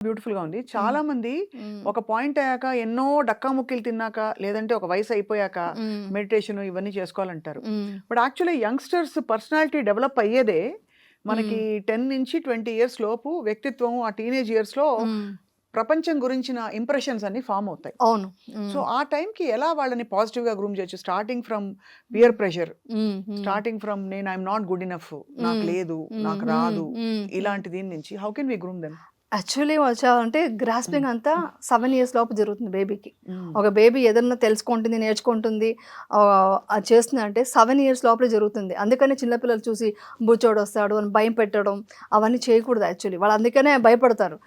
Beautiful గా ఉంది. హ్మ్. చాలా మంది హ్మ్. ఒక పాయింట్ అయ్యాక ఎన్నో డక్కా ముక్కీలు తిన్నాక లేదంటే ఒక వయసు అయిపోయాక హ్మ్. మెడిటేషన్ ఇవన్నీ చేసుకోవాలంటారు. Hmm. But actually youngsters personality develop అయ్యేదే మనకి హ్మ్. 10 నుంచి 20 ఇయర్స్ లోపు వ్యక్తిత్వం ఆ టీనేజ్ ఇయర్స్ లో హ్మ్. ప్రపంచం గురించిన ఇంప్రెషన్స్ అన్ని ఫామ్ అవుతాయి. అవును. సో హ్మ్. ఆ టైంకి ఎలా వాళ్ళని పాజిటివ్ గా గ్రూమ్ చేయొచ్చు? స్టార్టింగ్ ఫ్రమ్ హ్మ్. పియర్ ప్రెషర్, హ్మ్. హ్మ్. స్టార్టింగ్ ఫ్రమ్ నేను ఐఎమ్ నాట్ గుడ్ ఇనఫ్, నాకు హ్మ్. లేదు, హ్మ్. నాకు హ్మ్. రాదు, హ్మ్. హ్మ్. ఇలాంటి దీని నుంచి how can we groom them? Actually వచ్చావంటే గ్రాస్పింగ్ అంతా 7 ఇయర్స్ లోపు జరుగుతుంది బేబీకి. ఒక బేబీ ఏదన్నా తెలుసుకుంటుంది, నేర్చుకుంటుంది, అది చేస్తుందంటే 7 ఇయర్స్ లోపలే జరుగుతుంది. అందుకనే చిన్న పిల్లలు చూసి బుచ్చోడొస్తాడు అని భయం పెట్టడం అవన్నీ చేయకూడదు యాక్చువల్లీ. వాళ్ళు అందుకనే భయపడతారు.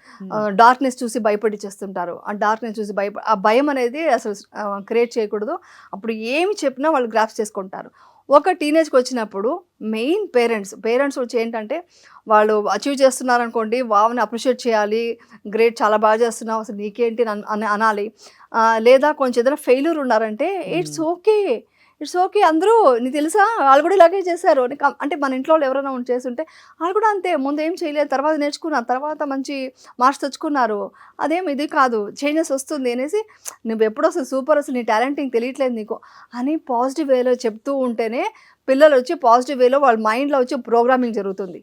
డార్క్‌నెస్ చూసి భయపడిచ్చేస్తుంటారు. ఆ డార్క్‌నెస్ చూసి ఆ భయం అనేది అసలు క్రియేట్ చేయకూడదు. అప్పుడు ఏమి చెప్పినా వాళ్ళు గ్రాస్ప్ చేసుకుంటారు. ఒక టీనేజ్‌కి వచ్చినప్పుడు మెయిన్ పేరెంట్స్ వచ్చి ఏంటంటే వాళ్ళు అచీవ్ చేస్తున్నారనుకోండి, వావ్‌ని అప్రిషియేట్ చేయాలి. గ్రేట్ చాలా బాగా చేస్తున్నావు. అసలు నీకేంటి అని అనాలి. లేదా కొంచెం ఏదైనా ఫెయిల్యూర్ ఉన్నారంటే ఇట్స్ ఓకే. It's okay. అందరూ నీకు తెలుసా వాళ్ళు కూడా ఇలాగే చేశారు. అంటే మన ఇంట్లో వాళ్ళు ఎవరైనా చేసుంటే వాళ్ళు కూడా అంతే. ముందు ఏం చేయలేదు. తర్వాత నేర్చుకున్నారు. తర్వాత మంచి మార్క్స్ తెచ్చుకున్నారు. అదేం ఇది కాదు. చేంజెస్ వస్తుంది అనేసి నువ్వెప్పుడు అసలు సూపర్, అసలు నీ టాలెంట్ నీకు తెలియట్లేదు నీకు అని పాజిటివ్ వేలో చెప్తూ ఉంటేనే పిల్లలు వచ్చి పాజిటివ్ వేలో వాళ్ళ మైండ్‌లో వచ్చి ప్రోగ్రామింగ్ జరుగుతుంది.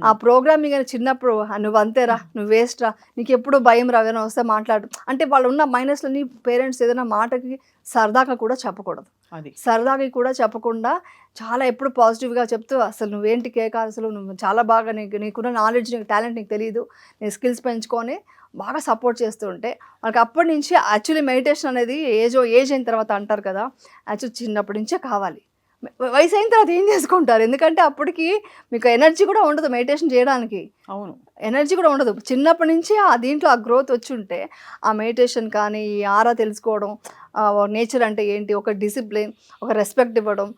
ఆ ప్రోగ్రామింగ్ అని చిన్నప్పుడు నువ్వు అంతేరా, నువ్వు వేస్ట్ రా, నీకు ఎప్పుడు భయం రా, ఏదైనా వస్తే మాట్లాడు అంటే వాళ్ళు ఉన్న మైనస్‌లని పేరెంట్స్ ఏదైనా మాటకి సరదాగా కూడా చెప్పకూడదు. అది సరదాగా కూడా చెప్పకుండా చాలా ఎప్పుడు పాజిటివ్‌గా చెప్తూ అసలు నువ్వేంటి కేక, అసలు నువ్వు చాలా బాగా నీకున్న నాలెడ్జ్, నీకు టాలెంట్ నీకు తెలీదు. నీ స్కిల్స్ పెంచుకొని బాగా సపోర్ట్ చేస్తూ ఉంటే వాళ్ళకి అప్పటి నుంచి యాక్చువల్లీ మెడిటేషన్ అనేది ఏజ్ అయిన తర్వాత అంటారు కదా! యాక్చువల్లీ చిన్నప్పటి నుంచే కావాలి. వయసు అయిన తర్వాత ఏం చేసుకుంటారు? ఎందుకంటే అప్పటికి మీకు ఎనర్జీ కూడా ఉండదు మెడిటేషన్ చేయడానికి. అవును. ఎనర్జీ కూడా ఉండదు. చిన్నప్పటి నుంచి దీంట్లో ఆ గ్రోత్ వచ్చుంటే ఆ మెడిటేషన్ కానీ, ఈ ఆరా తెలుసుకోవడం, నేచర్ అంటే ఏంటి, ఒక డిసిప్లిన్, ఒక రెస్పెక్ట్ ఇవ్వడం,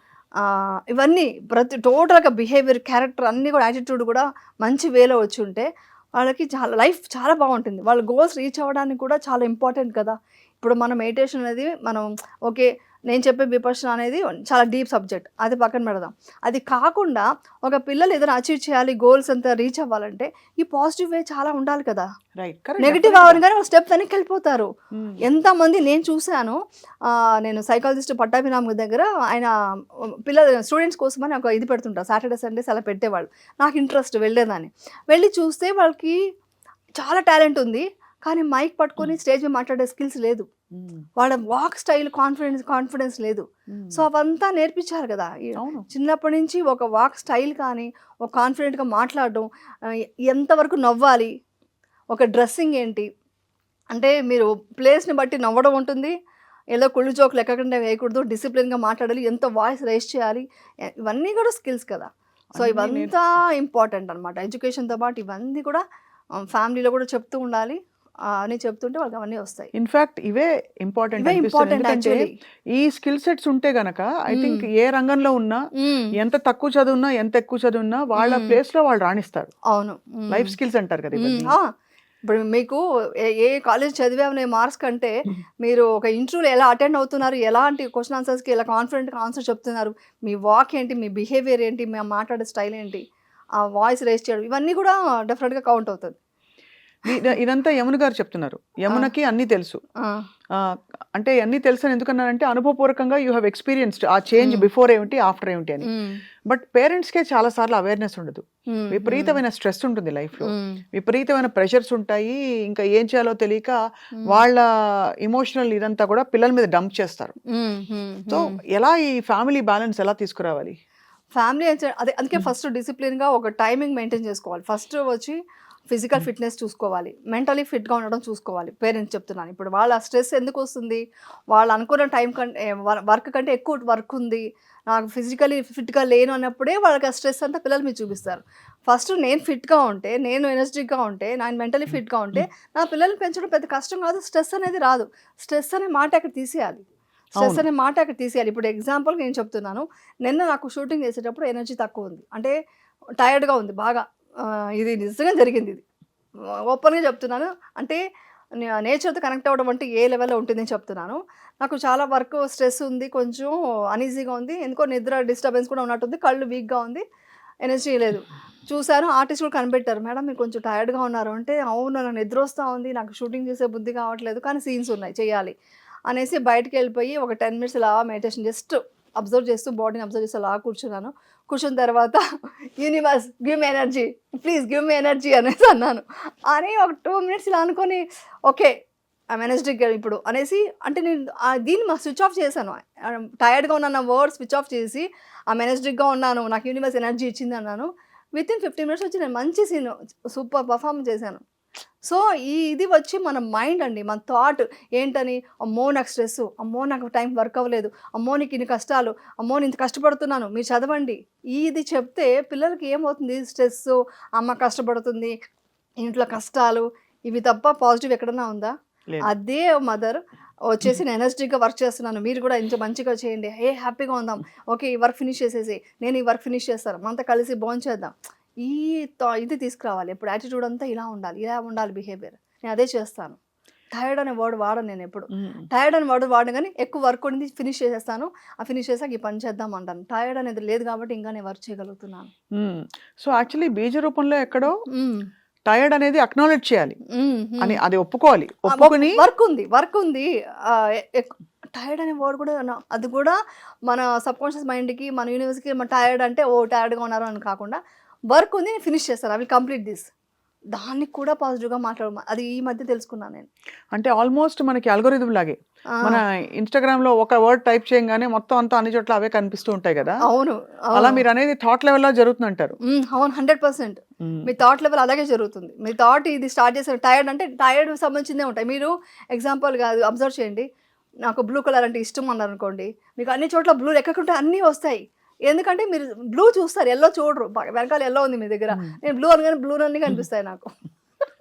ఇవన్నీ టోటల్‌గా బిహేవియర్, క్యారెక్టర్ అన్నీ కూడా యాటిట్యూడ్ కూడా మంచి వేలో వచ్చుంటే వాళ్ళకి లైఫ్ చాలా బాగుంటుంది. వాళ్ళ గోల్స్ రీచ్ అవ్వడానికి కూడా చాలా ఇంపార్టెంట్ కదా! ఇప్పుడు మనం మెడిటేషన్ అనేది మనం ఓకే. నేను చెప్పే విపశ్యన అనేది చాలా డీప్ సబ్జెక్ట్. అది పక్కన పెడదాం. అది కాకుండా ఒక పిల్లలు ఏదైనా అచీవ్ చేయాలి, గోల్స్ అంతా రీచ్ అవ్వాలంటే ఈ పాజిటివ్ వే చాలా ఉండాలి కదా! రైట్. కరెక్ట్. నెగెటివ్ డెఫినెట్‌గా. అవ్వగానే ఒక స్టెప్ వెనక్కెళ్ళిపోతారు. హ్మ్. ఎంతమంది నేను చూసాను. నేను సైకాలజిస్ట్ పట్టాభిరామ్ దగ్గర ఆయన పిల్లలు స్టూడెంట్స్ కోసమని ఒక ఇది పెడుతుంటారు. సాటర్‌డే, సండేస్ అలా పెట్టేవాళ్ళు. నాకు ఇంట్రెస్ట్ వెళ్ళేదాన్ని. వెళ్ళి చూస్తే వాళ్ళకి చాలా టాలెంట్ ఉంది. కానీ మైక్ పట్టుకొని స్టేజ్ మీద మాట్లాడే స్కిల్స్ లేదు. హ్మ్. వాళ్ళ వాక్ స్టైల్ కాన్ఫిడెన్స్ లేదు. సో, హ్మ్. అవంతా నేర్పించాలి కదా! అవును. చిన్నప్పటి నుంచి ఒక వాక్ స్టైల్ కానీ, ఒక కాన్ఫిడెంట్‌గా మాట్లాడడం, ఎంతవరకు నవ్వాలి, ఒక డ్రెస్సింగ్ ఏంటి, అంటే మీరు ప్లేస్‌ని బట్టి నవ్వడం ఉంటుంది. ఏదో కుళ్ళు జోకులు ఎక్కకుండా వేయకూడదు. డిసిప్లిన్‌గా మాట్లాడాలి. ఎంత వాయిస్ రైజ్ చేయాలి. ఇవన్నీ కూడా స్కిల్స్ కదా! సో, అన్నీ ఇవంతా ఇంపార్టెంట్ అనమాట. ఎడ్యుకేషన్‌తో పాటు ఇవన్నీ కూడా ఫ్యామిలీలో కూడా చెప్తూ ఉండాలి. అని చెప్తుంటే వాళ్ళకి అవన్నీ వస్తాయి. ఇన్‌ఫాక్ట్ ఇవే ఇంపార్టెంట్ ఇవే అనిపిస్తుంది. ఇంపార్టెంట్ ఎందుకంటే యాక్చువల్లీ. ఈ స్కిల్ సెట్స్ ఉంటే గనక ఐ హ్మ్. థింక్ ఏ రంగంలో ఉన్నా, హ్మ్. ఎంత తక్కువ చదువున్నా, ఎంత ఎక్కువ చదువున్నా వాళ్ళ హ్మ్. ప్లేస్‌లో వాళ్ళు రాణిస్తారు. అవును. హ్మ్. లైఫ్ స్కిల్స్ అంటారు కదా హ్మ్. ఇవన్నీ. ఇప్పుడు మీకు ఏ కాలేజ్ చదివామనే మార్క్స్ కంటే, మీరు ఒక ఇంటర్వ్యూలో ఎలా అటెండ్ అవుతున్నారు, ఎలాంటి క్వెషన్ ఆన్సర్స్‌కి ఎలా కాన్ఫిడెంట్‌గా ఆన్సర్ చెప్తున్నారు, మీ వాక్ ఏంటి, మీ బిహేవియర్ ఏంటి, మీ మాట్లాడే స్టైల్ ఏంటి, ఆ వాయిస్ రైజ్ చేయడం, ఇవన్నీ కూడా డెఫినిట్‌గా కౌంట్ అవుతది. ఇదంతా యమున గారు చెప్తున్నారు. ఆ! యమునకి అన్నీ తెలుసు. ఆ! అంటే అన్నీ తెలుసని ఎందుకన్నానంటే అనుభవపూర్వకంగా యూ హావ్ ఎక్స్‌పీరియన్స్డ్ ఆ చేంజ్ హ్మ్. బిఫోర్ ఏమిటి, ఆఫ్టర్ ఏమిటి అని. హ్మ్. బట్ పేరెంట్స్‌కే చాలా సార్లు అవేర్‌నెస్ ఉండదు. హ్మ్. హ్మ్. విపరీతమైన స్ట్రెస్ ఉంటుంది లైఫ్‌లో. హ్మ్. విపరీతమైన ప్రెషర్స్ ఉంటాయి. ఇంకా ఏం చేయాలో తెలియక హ్మ్. వాళ్ళ ఎమోషనల్ ఇదంతా కూడా పిల్లల మీద డంప్ చేస్తారు. హ్మ్. హ్మ్. సో, హ్మ్. ఎలా ఈ ఫ్యామిలీ బ్యాలెన్స్ ఎలా తీసుకురావాలి? ఫ్యామిలీ అందుకే ఫస్ట్ డిసిప్లిన్‌గా ఒక టైమింగ్ మెయింటైన్ చేసుకోవాలి. ఫస్ట్ వచ్చి ఫిజికల్ ఫిట్‌నెస్ చూసుకోవాలి. మెంటల్లీ ఫిట్‌గా ఉండడం చూసుకోవాలి. పేరెంట్స్ చెప్తున్నాను. ఇప్పుడు వాళ్ళ స్ట్రెస్ ఎందుకొస్తుంది? వాళ్ళు అనుకున్న టైం కంటే వర్క్ కంటే ఎక్కువ వర్క్ ఉంది. నాకు ఫిజికల్లీ ఫిట్‌గా లేను అన్నప్పుడే వాళ్ళకి ఆ స్ట్రెస్ అంతా పిల్లల మీద చూపిస్తారు. ఫస్ట్ నేను ఫిట్‌గా ఉంటే, నేను ఎనర్జిటిక్‌గా ఉంటే, నేను మెంటల్లీ ఫిట్‌గా ఉంటే, నా పిల్లల్ని పెంచడం పెద్ద కష్టం కాదు. స్ట్రెస్ అనేది రాదు. స్ట్రెస్ అనే మాట అక్కడ తీసేయాలి. స్ట్రెస్ అవును. అనే మాట అక్కడ తీసేయాలి. ఇప్పుడు ఎగ్జాంపుల్‌గా నేను చెప్తున్నాను. నిన్న నాకు షూటింగ్ చేసేటప్పుడు ఎనర్జీ తక్కువుంది. అంటే టైర్డ్‌గా ఉంది బాగా. ఇది నిజంగా జరిగిందిది. ఓపెన్‌గా చెప్తున్నాను. అంటే నేచర్‌తో కనెక్ట్ అవ్వడం అంటే ఏ లెవెల్‌లో ఉంటుందని చెప్తున్నాను. నాకు చాలా వర్క్ స్ట్రెస్ ఉంది. కొంచెం అన్‌ఈజీగా ఉంది. ఎందుకో నిద్ర డిస్టర్బెన్స్ కూడా ఉన్నట్టుంది. కళ్ళు వీక్‌గా ఉంది. ఎనర్జీ లేదు. చూసాను ఆర్టిస్ట్ కూడా కనిపెట్టారు. మేడం మీరు కొంచెం టైర్డ్‌గా ఉన్నారు అంటే, అవును నాకు నిద్ర వస్తా ఉంది. నాకు షూటింగ్ చేసే బుద్ధి కావట్లేదు. కానీ సీన్స్ ఉన్నాయి చేయాలి. అనేసి బయటికెళ్ళిపోయి ఒక 10 మినిట్స్ ఇలా మెడిటేషన్ జస్ట్ అబ్జర్వ్ చేస్తూ బాడీని అబ్జర్వ్ చేస్తూ అలా కూర్చున్నాను. కూర్చున్న తర్వాత universe give me energy, please give me energy అనేసి అన్నాను. అని ఒక 2 మినిట్స్ ఇలా అనుకోని ఓకే. ఐయామ్ ఎనర్జిటిక్‌గా ఇప్పుడు అనేసి అంటే నేను దీన్ని స్విచ్ ఆఫ్ చేశాను. టైర్డ్‌గా ఉన్న వర్డ్ స్విచ్ ఆఫ్ చేసి ఐయామ్ ఎనర్జిటిక్‌గా ఉన్నాను. నాకు యూనివర్స్ ఎనర్జీ ఇచ్చింది అన్నాను. వితిన్ 15 మినిట్స్ వచ్చి నేను మంచి సీన్ సూపర్ పర్ఫార్మ్ చేశాను. సో ఇది వచ్చి మన మైండ్ అండి. మన థాట్ ఏంటని, అమ్మో నాకు స్ట్రెస్సు, అమ్మో నాకు టైం వర్క్ అవ్వలేదు, అమ్మో నీకు ఇన్ని కష్టాలు, అమ్మో నేను ఇంత కష్టపడుతున్నాను మీరు చదవండి. ఇది చెప్తే పిల్లలకి ఏమవుతుంది, స్ట్రెస్సు, అమ్మ కష్టపడుతుంది, ఇంట్లో కష్టాలు, ఇవి తప్ప పాజిటివ్ ఎక్కడన్నా ఉందా? అదే మదర్ వచ్చేసి నేను ఎనర్జెటిక్‌గా వర్క్ చేస్తున్నాను, మీరు కూడా ఇంత మంచిగా చేయండి, హ్యాపీగా ఉందాం, ఓకే ఈ వర్క్ ఫినిష్ చేసేసి నేను ఈ వర్క్ ఫినిష్ చేస్తాను, మనతో కలిసి భోంచేద్దాం. ఇది తీసుకురావాలి. ఎప్పుడు యాటిట్యూడ్ అంతా ఇలా ఉండాలి బిహేవియర్. నేను అదే చేస్తాను. టైర్డ్ అనే వర్డ్ వాడను నేను ఎప్పుడు. టైర్డ్ అనే వర్డ్ వాడను కానీ ఎక్కువ వర్క్ ఉంది ఫినిష్ చేసేస్తాను. ఆ ఫినిష్ చేసాక ఈ పని చేద్దాం అంటాను. టైర్డ్ అనేది లేదు కాబట్టి ఇంకా నేను వర్క్ చేయగలుగుతున్నాను. సో యాక్చువల్లీ బీజ రూపంలో ఎక్కడో టైర్డ్ అనేది అక్నాలెడ్జ్ చేయాలి అని, అది ఒప్పుకోవాలి. ఒప్పుకొని వర్క్ ఉంది టైర్డ్ అనే వర్డ్ కూడా అది కూడా మన సబ్ కాన్షియస్ మైండ్కి మన యూనివర్స్కి మన టైర్డ్ అంటే టైర్డ్గా ఉన్నారు అని కాకుండా వర్క్ ఉంది నేను ఫినిష్ చేస్తాను, అవి కంప్లీట్ దిస్, దానికి కూడా పాజిటివ్గా మాట్లాడమా. అది ఈ మధ్య తెలుసుకున్నాను నేను. అంటే ఆల్మోస్ట్ మనకి అల్గోరిథం లాగే మన ఇన్స్టాగ్రామ్ లో ఒక వర్డ్ టైప్ చేయగానే మొత్తం అంతా అన్ని చోట్ల అవే కనిపిస్తూ ఉంటాయి కదా. అవును, అలా మీరు అనేది థాట్ లెవెల్లో జరుగుతుంది అంటారు. అవును, 100%. మీ థాట్ లెవెల్ అలాగే జరుగుతుంది. మీ థాట్ ఇది స్టార్ట్ చేసిన టైర్డ్ అంటే టైర్డ్ సంబంధించిందే ఉంటాయి. మీరు ఎగ్జాంపుల్ కాదు అబ్జర్వ్ చేయండి. నాకు బ్లూ కలర్ అంటే ఇష్టం అన్నారు అనుకోండి, మీకు అన్ని చోట్ల బ్లూ ఎక్కడుంటే అన్నీ వస్తాయి. ఎందుకంటే మీరు బ్లూ చూస్తారు, ఎల్లో చూడరు. వెనకాల ఎల్లో ఉంది మీ దగ్గర, నేను బ్లూ అనగానే బ్లూ అన్నీ కనిపిస్తాయి నాకు.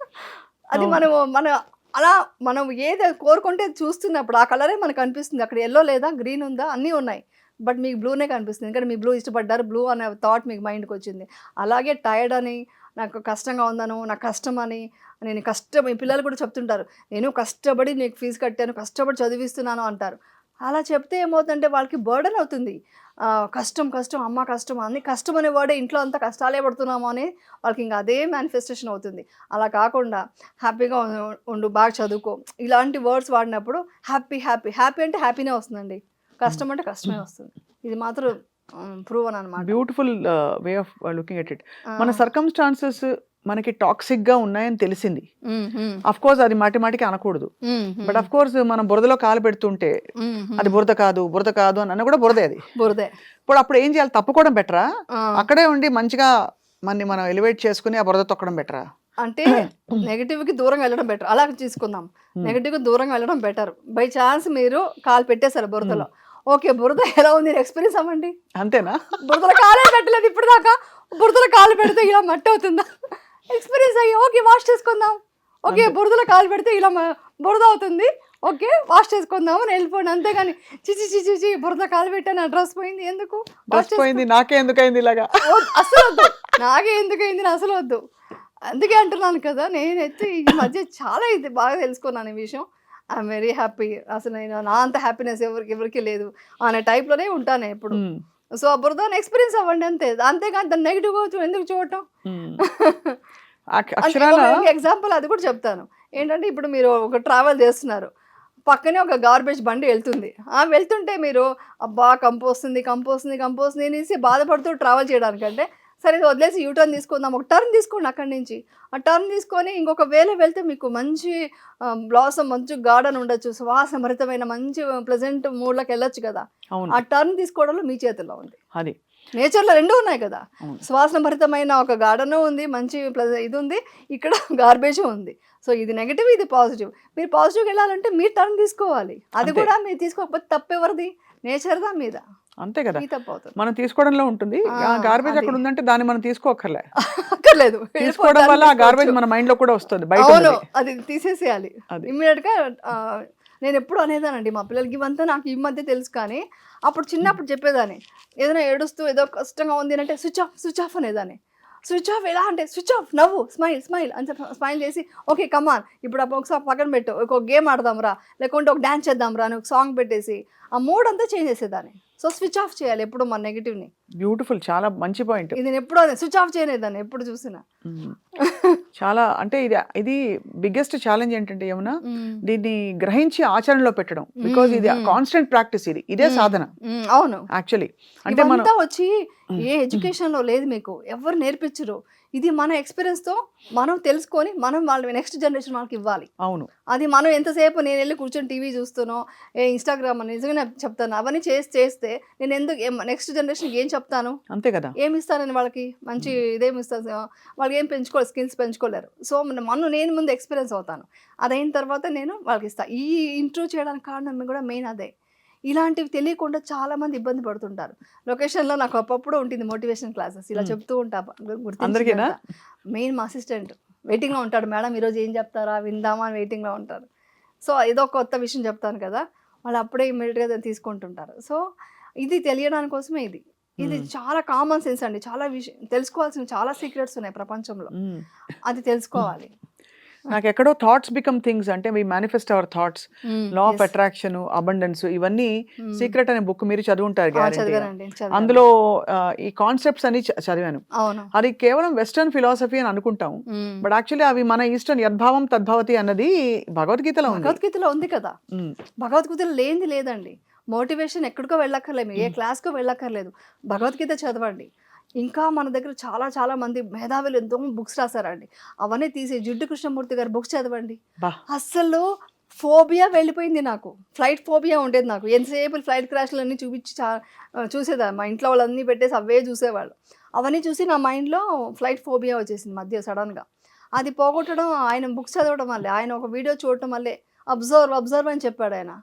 అది మన అలా మనం ఏది కోరుకుంటే చూస్తున్నప్పుడు ఆ కలరే మనకు అనిపిస్తుంది. అక్కడ ఎల్లో లేదా గ్రీన్ ఉందా అన్నీ ఉన్నాయి, బట్ మీకు బ్లూనే కనిపిస్తుంది. ఎందుకంటే మీ బ్లూ ఇష్టపడ్డారు, బ్లూ అనే థాట్ మీకు మైండ్కి వచ్చింది. అలాగే టైర్డ్ అని, నాకు కష్టంగా ఉందను, నాకు కష్టం అని, నేను మీ పిల్లలు కూడా చెప్తుంటారు, నేను కష్టపడి నీకు ఫీజు కట్టాను, కష్టపడి చదివిస్తున్నాను అంటారు. అలా చెప్తే ఏమవుతుందంటే వాళ్ళకి బర్డెన్ అవుతుంది. కష్టం అమ్మ కష్టం అన్ని కష్టం అనే వర్డే ఇంట్లో అంతా కష్టాలే పడుతున్నాము అని వాళ్ళకి ఇంకా అదే మేనిఫెస్టేషన్ అవుతుంది. అలా కాకుండా హ్యాపీగా ఉండు, బాగా చదువుకో, ఇలాంటి వర్డ్స్ వాడినప్పుడు హ్యాపీ అంటే హ్యాపీనే వస్తుందండి, కష్టం అంటే కష్టమే వస్తుంది. ఇది మాత్రం ప్రూవ్ అని అనమాట. Beautiful way of looking at it. మన సర్కమ్స్టాన్సెస్ మనకి టాక్సిక్ గా ఉన్నాయని తెలిసింది. అఫ్ కోర్స్ అది మాటికి అనకూడదు, బట్ అఫ్ కోర్స్ మనం బురదలో కాలు పెడుతుంటే అది బురద కాదు అని అన్న కూడా బురదే. అది బురదే. ఇప్పుడు అప్పుడు ఏం చేయాలి, తప్పుకోవడం బెటరా, అక్కడే ఉండి మంచిగా మనం ఎలివేట్ చేసుకుని ఆ బురద తొక్కడం బెటరా? అంటే నెగిటివ్ కి దూరంగా వెళ్ళడం బెటర్. అలా తీసుకుందాం, నెగిటివ్ కి దూరంగా వెళ్ళడం బెటర్. బై ఛాన్స్ మీరు కాలు పెట్టేశారు బురదలో, ఓకే బురద ఎలా ఉంది ఎక్స్పీరియన్స్ అవ్వండి. అంతేనా? బురదలో కాలే పెట్టలేదు ఇప్పుడు దాకా, బురదలో కాలు పెడితే ఇలా మట్టి అవుతుందా, ఎక్స్పీరియన్స్ అయ్యి ఓకే వాష్ చేసుకుందాం, ఓకే బురదలో కాలు పెడితే ఇలా బురద అవుతుంది, ఓకే వాష్ చేసుకుందాం అని వెళ్ళిపోండి. అంతేగాని చిచి బురద కాలు పెట్టాను, డ్రెస్ పోయింది, ఎందుకు డ్రెస్ పోయింది, నాకే ఎందుకైంది ఇలాగా, అసలు వద్దు, నాకే ఎందుకైంది అసలు వద్దు. అందుకే అంటున్నాను కదా, నేనైతే ఈ మధ్య చాలా ఇది బాగా తెలుసుకున్నాను ఈ విషయం. I'm very happy. అసలు నేను నా అంత హ్యాపీనెస్ ఎవరికి లేదు అనే టైప్లోనే ఉంటాను ఎప్పుడు. సో ఆ బురదాన్ని ఎక్స్పీరియన్స్ అవ్వండి అంతే, అంతేగాని దాన్ని నెగిటివ్గా ఎందుకు చూడటం. ఎగ్జాంపుల్ అది కూడా చెప్తాను. ఏంటంటే ఇప్పుడు మీరు ఒక ట్రావెల్ చేస్తున్నారు, పక్కనే ఒక గార్బేజ్ బండి వెళ్తుంటే మీరు అబ్బా కంపోస్తుంది అనేసి బాధపడుతూ ట్రావెల్ చేయడానికంటే సరే వదిలేసి యూటర్న్ తీసుకుందాం, ఒక టర్న్ తీసుకోండి అక్కడి నుంచి. ఆ టర్న్ తీసుకొని ఇంకొక వేలో వెళ్తే మీకు మంచి బ్లాసమ్, మంచి గార్డెన్ ఉండొచ్చు, సువాసభరితమైన మంచి ప్లెజెంట్ మూడ్లోకి వెళ్ళొచ్చు కదా. ఆ టర్న్ తీసుకోవడంలో మీ చేతుల్లో ఉంది. అది నేచర్లో రెండు ఉన్నాయి కదా, సువాసనభరితమైన ఒక గార్డెన్ ఉంది, మంచి ఇది ఉంది, ఇక్కడ గార్బేజ్ ఉంది. సో ఇది నెగిటివ్, ఇది పాజిటివ్. మీరు పాజిటివ్కి వెళ్ళాలంటే మీరు టర్న్ తీసుకోవాలి. అది కూడా మీరు తీసుకోకపోతే తప్పెవరిది, నేచర్దా మీద, అంతే కదా. మనం తీసుకోవడంలో ఉంటుంది. ఆ గార్బేజ్ అక్కడ ఉందంటే దాన్ని మనం తీసుకోక్కర్లేదు, తీసుకోవడం వల్ల ఆ గార్బేజ్ మన మైండ్ లో కూడా వస్తుంది, బయట అది తీసేసేయాలి ఇమ్మీడియట్ గా. నేను ఎప్పుడు అనేదానండి మా పిల్లలకి, ఇవంతా నాకు ఈ మధ్య తెలుసు, కానీ అప్పుడు చిన్నప్పుడు చెప్పేదాన్ని. ఏదైనా ఏడుస్తూ ఏదో కష్టంగా ఉంది అంటే స్విచ్ ఆఫ్ అనేదాన్ని. స్విచ్ ఆఫ్ ఎలా అంటే స్విచ్ ఆఫ్, నవ్వు, స్మైల్ అని స్మైల్ చేసి ఓకే కమాన్ ఇప్పుడు ఒకసారి పక్కన పెట్టు, ఒక గేమ్ ఆడదాం రా, లేకుంటే ఒక డాన్స్ చేద్దాం రా అని ఒక సాంగ్ పెట్టేసి ఆ మూడ్ అంతా చేంజ్ చేసేదాన్ని. సో స్విచ్ ఆఫ్ చేయాలి ఎప్పుడు మన నెగిటివ్ని. బ్యూటిఫుల్, చాలా మంచి పాయింట్. ఇది నేను ఎప్పుడు స్విచ్ ఆఫ్ చేయలేదాన్ని ఎప్పుడు చూసినా. చాలా అంటే ఇది బిగ్గెస్ట్ ఛాలెంజ్ ఏంటంటే ఏమన్నా దీన్ని గ్రహించి ఆచరణలో పెట్టడం, బికాజ్ ఇది కాన్స్టెంట్ ప్రాక్టీస్, ఇదే సాధన అవును. యాక్చువల్లీ అంటే మనం ఇదంతా వచ్చి ఏ ఎడ్యుకేషన్ లో లేదు, మీకు ఎవరు నేర్పించరు. ఇది మన ఎక్స్పీరియన్స్ తో మనం తెలుసుకొని మనం వాళ్ళ నెక్స్ట్ జనరేషన్ వాళ్ళకి ఇవ్వాలి. అవును, అది మనం ఎంతసేపు నేను వెళ్ళి కూర్చొని టీవీ చూస్తానో ఇన్స్టాగ్రామ్ అని నిజంగా చెప్తాను అవన్నీ చేస్తే నేను ఎందుకు నెక్స్ట్ జనరేషన్కి ఏం చెప్తాను, అంతే కదా, ఏమి ఇస్తానని వాళ్ళకి మంచి ఇదేమి ఇస్తాను, వాళ్ళకి ఏం పెంచుకోలేరు, స్కిల్స్ పెంచుకోలేరు. సో నేను ముందు ఎక్స్పీరియన్స్ అవుతాను, అదైన తర్వాత నేను వాళ్ళకి ఇస్తాను. ఈ ఇంట్రూవ్ చేయడానికి కారణం కూడా మెయిన్ అదే. ఇలాంటివి తెలియకుండా చాలా మంది ఇబ్బంది పడుతుంటారు. లొకేషన్లో నాకు అప్పుడు ఉంటుంది మోటివేషన్ క్లాసెస్, ఇలా చెప్తూ ఉంటా అందరికీనా? మెయిన్ మా అసిస్టెంట్ వెయిటింగ్లో ఉంటాడు, మేడం ఈరోజు ఏం చెప్తారా విందామా అని వెయిటింగ్లో ఉంటారు. సో ఏదో కొత్త విషయం చెప్తాను కదా, వాళ్ళు అప్పుడే ఇమ్మీడియట్గా దాన్ని తీసుకుంటుంటారు. సో ఇది తెలియడానికి కోసమే ఇది చాలా కామన్ సెన్స్ అండి. చాలా తెలుసుకోవాల్సిన చాలా సీక్రెట్స్ ఉన్నాయి ప్రపంచంలో, అది తెలుసుకోవాలి. నాకు ఎక్కడో థాట్స్ బికమ్ థింగ్స్ అంటే we manifest our thoughts, law of attraction, abundance, ఇవన్నీ సీక్రెట్ అనే బుక్ మీరు చదువుంటారు గ్యారెంటీ. అందులో ఈ కాన్సెప్ట్స్ అన్ని చదివాను. అది కేవలం వెస్టర్న్ ఫిలాసఫీ అని అనుకుంటాం, బట్ యాక్చువల్లీ అవి మన ఈస్టర్న్ యద్భావం తద్భవతి అన్నది భగవద్గీతలో ఉంది కదా. భగవద్గీతలో లేనిది లేదండి. మోటివేషన్ ఎక్కడికో వెళ్ళక్కర్లేదు, ఏ క్లాస్కో వెళ్ళక్కర్లేదు, భగవద్గీత చదవండి. ఇంకా మన దగ్గర చాలా చాలా మంది మేధావులు ఎంతో బుక్స్ రాశారండి, అవన్నీ తీసి జిడ్డు కృష్ణమూర్తి గారి బుక్స్ చదవండి. అస్సలు ఫోబియా వెళ్ళిపోయింది నాకు, ఫ్లైట్ ఫోబియా ఉండేది నాకు. ఎంతసేపు ఫ్లైట్ క్రాష్లు అన్నీ చూపించి చూసేదాన్ని, మా ఇంట్లో వాళ్ళన్నీ పెట్టేసి అవే చూసేవాళ్ళు. అవన్నీ చూసి నా మైండ్లో ఫ్లైట్ ఫోబియా వచ్చేసింది మధ్య సడన్గా. అది పోగొట్టడం ఆయన బుక్స్ చదవడం వల్లే, ఆయన ఒక వీడియో చూడటం వల్లే. అబ్జర్వ్ అని చెప్పాడు ఆయన.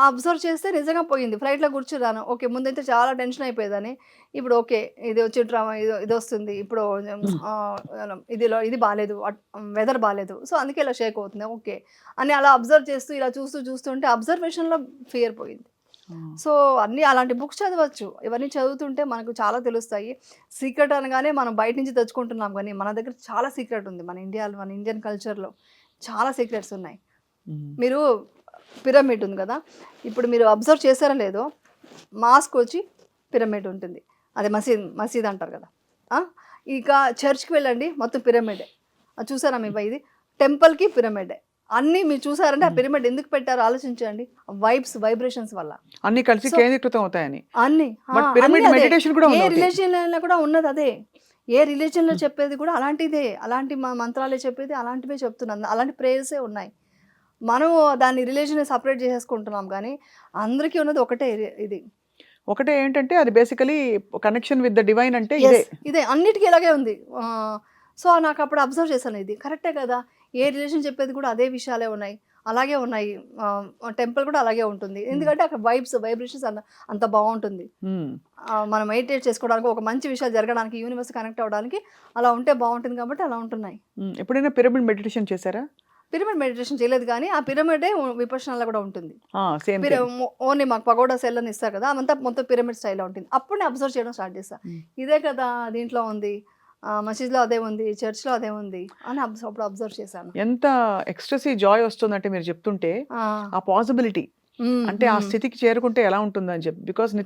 అబ్జర్వ్ చేస్తే నిజంగా పోయింది. ఫ్లైట్లో కూర్చున్నాను, ఓకే ముందైతే చాలా టెన్షన్ అయిపోయేదని, ఇప్పుడు ఓకే ఇది వచ్చి డ్రామా ఇది వస్తుంది, ఇప్పుడు ఇది బాగాలేదు, వెదర్ బాగాలేదు, సో అందుకే ఇలా షేక్ అవుతుంది ఓకే అని అలా అబ్జర్వ్ చేస్తూ ఇలా చూస్తుంటే అబ్జర్వేషన్లో ఫియర్ పోయింది. సో అన్నీ అలాంటి బుక్స్ చదవచ్చు, ఇవన్నీ చదువుతుంటే మనకు చాలా తెలుస్తాయి. సీక్రెట్ అనగానే మనం బయట నుంచి తెచ్చుకుంటున్నాం, కానీ మన దగ్గర చాలా సీక్రెట్ ఉంది. మన ఇండియన్ కల్చర్లో చాలా సీక్రెట్స్ ఉన్నాయి. మీరు పిరమిడ్ ఉంది కదా, ఇప్పుడు మీరు అబ్జర్వ్ చేశారో లేదో, మాస్క్ వచ్చి పిరమిడ్ ఉంటుంది, అదే మసీద్ అంటారు కదా. ఇక చర్చ్కి వెళ్ళండి, మొత్తం పిరమిడే. చూసారా మీ ఇది టెంపుల్కి పిరమిడే. అన్నీ మీరు చూసారంటే ఆ పిరమిడ్ ఎందుకు పెట్టారో ఆలోచించండి. వైబ్రేషన్స్ వల్ల అన్ని కలిసి కేంద్రీకృతం అవుతాయని. అన్ని ఏ రిలీజియన్లో కూడా ఉన్నది అదే, ఏ రిలీజియన్లో చెప్పేది కూడా అలాంటిదే, అలాంటి మంత్రాలే చెప్పేది, అలాంటివే చెప్తున్నాను, అలాంటి ప్రేయర్సే ఉన్నాయి. మనం దాన్ని రిలీజియన్ సపరేట్ చేసేసుకుంటున్నాం, కానీ అందరికీ ఉన్నది ఒకటే. ఒకటే ఏంటంటే అది basically connection with the divine అంటే ఇదే అన్నిటికీ ఇలాగే ఉంది. సో నాకు అప్పుడు అబ్జర్వ్ చేశాను, ఇది కరెక్టే కదా, ఏ రిలీజియన్ చెప్పేది కూడా అదే విషయాలే ఉన్నాయి, అలాగే ఉన్నాయి. టెంపుల్ కూడా అలాగే ఉంటుంది, ఎందుకంటే అక్కడ వైబ్రేషన్స్ అంత బాగుంటుంది. మనం మెడిటేట్ చేసుకోవడానికి, ఒక మంచి విషయాలు జరగడానికి, యూనివర్స్ కనెక్ట్ అవ్వడానికి అలా ఉంటే బాగుంటుంది, కాబట్టి అలా ఉంటున్నాయి. ఎప్పుడైనా పిరమిడ్ మెడిటేషన్ చేశారా? పిరమిడ్ మెడిటేషన్ చేయలేదు, కానీ ఆ పిరమిడే విపక్షణలో కూడా ఉంటుంది. ఓన్లీ మాకు పగోడా సెల్ అని ఇస్తారు కదా, అవంతా మొత్తం పిరమిడ్ స్టైల్లో ఉంటుంది. అప్పుడు నేను అబ్జర్వ్ చేయడం స్టార్ట్ చేస్తాను, ఇదే కదా దీంట్లో ఉంది, మసీద్లో అదే ఉంది, చర్చ్లో అదే ఉంది అని అప్పుడు అబ్జర్వ్ చేశాను. ఎంత ఎక్స్ట్రెసీ జాయ్ వస్తుందంటే మీరు చెప్తుంటే, ఆ పాసిబిలిటీ అంటే ఆ స్థితికి చేరుకుంటే ఎలా ఉంటుందని చెప్పి, బికాస్